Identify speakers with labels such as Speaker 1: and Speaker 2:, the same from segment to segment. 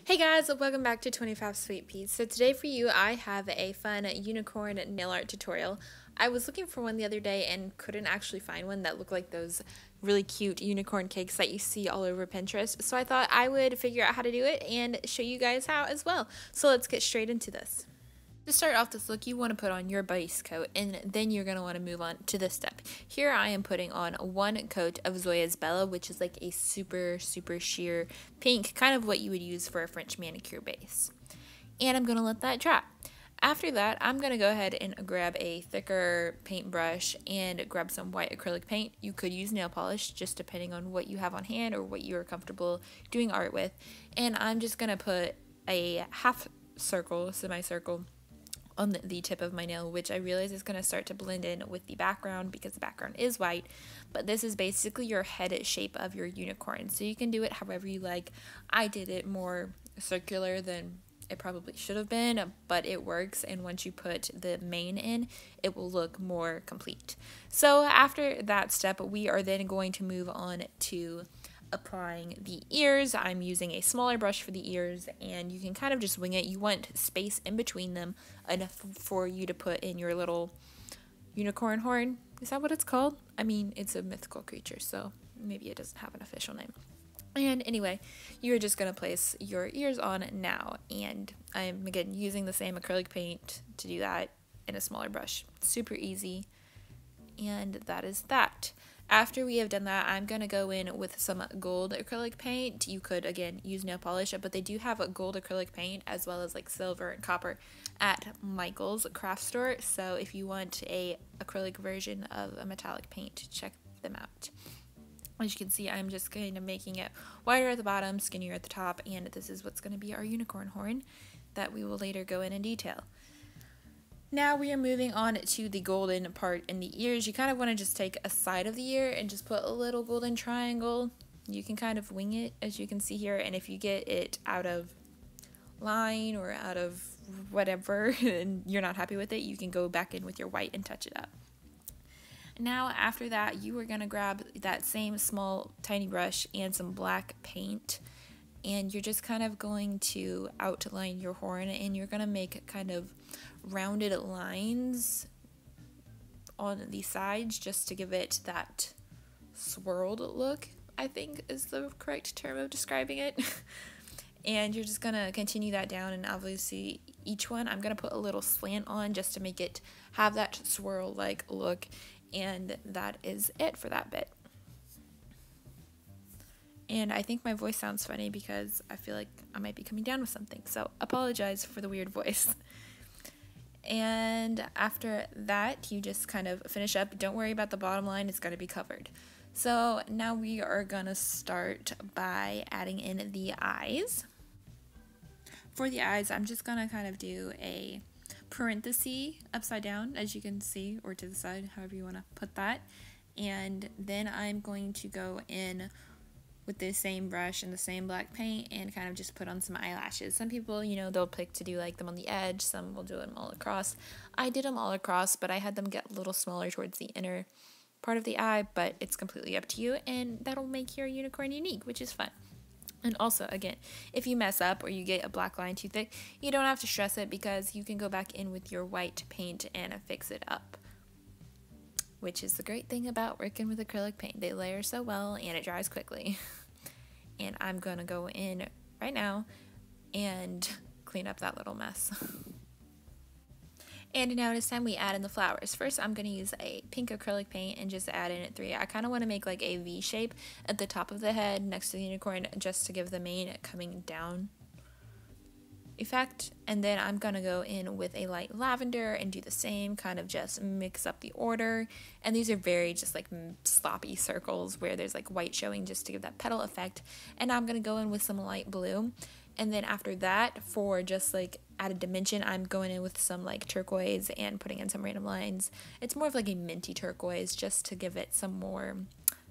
Speaker 1: Hey guys, welcome back to 25 Sweetpeas. So today for you, I have a fun unicorn nail art tutorial. I was looking for one the other day and couldn't actually find one that looked like those really cute unicorn cakes that you see all over Pinterest. So I thought I would figure out how to do it and show you guys how as well. So let's get straight into this. To start off this look, you want to put on your base coat, and then you're going to want to move on to this step. Here I am putting on one coat of Zoya's Bela, which is like a super sheer pink, kind of what you would use for a French manicure base. And I'm going to let that dry. After that, I'm going to go ahead and grab a thicker paintbrush and grab some white acrylic paint. You could use nail polish, just depending on what you have on hand or what you're comfortable doing art with. And I'm just going to put a half circle, semicircle, on the tip of my nail, which I realize is going to start to blend in with the background because the background is white, but this is basically your head shape of your unicorn, so you can do it however you like. I did it more circular than it probably should have been, but it works, and once you put the mane in, it will look more complete. So after that step, we are then going to move on to applying the ears. I'm using a smaller brush for the ears, and you can kind of just wing it. You want space in between them enough for you to put in your little unicorn horn. Is that what it's called? I mean, it's a mythical creature, so maybe it doesn't have an official name. And anyway, you're just going to place your ears on now, and I'm again using the same acrylic paint to do that in a smaller brush. Super easy, and that is that. After we have done that, I'm going to go in with some gold acrylic paint. You could, again, use nail polish, but they do have a gold acrylic paint as well as like silver and copper at Michael's craft store. So if you want a acrylic version of a metallic paint, check them out. As you can see, I'm just kind of making it wider at the bottom, skinnier at the top, and this is what's going to be our unicorn horn that we will later go in detail. Now we are moving on to the golden part in the ears. You kind of want to just take a side of the ear and just put a little golden triangle. You can kind of wing it, as you can see here, and if you get it out of line or out of whatever and you're not happy with it, you can go back in with your white and touch it up. Now after that, you are going to grab that same small tiny brush and some black paint, and you're just kind of going to outline your horn, and you're going to make kind of rounded lines on the sides just to give it that swirled look, I think is the correct term of describing it. And you're just going to continue that down, and obviously each one I'm going to put a little slant on just to make it have that swirl-like look, and that is it for that bit. And I think my voice sounds funny because I feel like I might be coming down with something, so apologize for the weird voice. And after that, you just kind of finish up. Don't worry about the bottom line, it's going to be covered. So now we are going to start by adding in the eyes. For the eyes, I'm just going to kind of do a parenthesis upside down, as you can see, or to the side, however you want to put that. And then I'm going to go in with the same brush and the same black paint and kind of just put on some eyelashes. Some people, you know, they'll pick to do like them on the edge, some will do them all across. I did them all across, but I had them get a little smaller towards the inner part of the eye, but it's completely up to you, and that'll make your unicorn unique, which is fun. And also, again, if you mess up or you get a black line too thick, you don't have to stress it because you can go back in with your white paint and fix it up, which is the great thing about working with acrylic paint. They layer so well and it dries quickly. And I'm going to go in right now and clean up that little mess. And now it is time we add in the flowers. First, I'm going to use a pink acrylic paint and just add in 3. I kind of want to make like a V shape at the top of the head next to the unicorn just to give the mane coming down effect. And then I'm going to go in with a light lavender and do the same, kind of just mix up the order. And these are very just like sloppy circles where there's like white showing just to give that petal effect. And I'm going to go in with some light blue. And then after that, for just like added dimension, I'm going in with some like turquoise and putting in some random lines. It's more of like a minty turquoise just to give it some more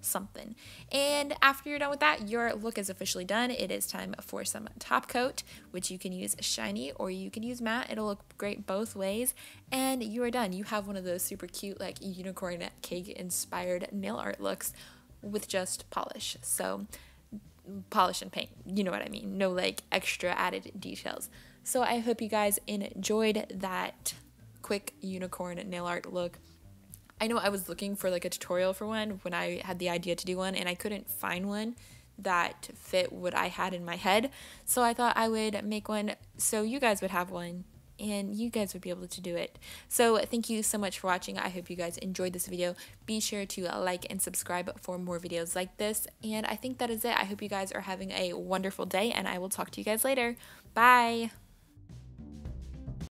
Speaker 1: something. And after you're done with that, your look is officially done. It is time for some top coat, which you can use shiny or you can use matte. It'll look great both ways, and you are done. You have one of those super cute like unicorn cake inspired nail art looks with just polish. So polish and paint. You know what I mean? No like extra added details. So I hope you guys enjoyed that quick unicorn nail art look. I know I was looking for like a tutorial for one when I had the idea to do one, and I couldn't find one that fit what I had in my head. So I thought I would make one so you guys would have one and you guys would be able to do it. So thank you so much for watching. I hope you guys enjoyed this video. Be sure to like and subscribe for more videos like this. And I think that is it. I hope you guys are having a wonderful day, and I will talk to you guys later. Bye!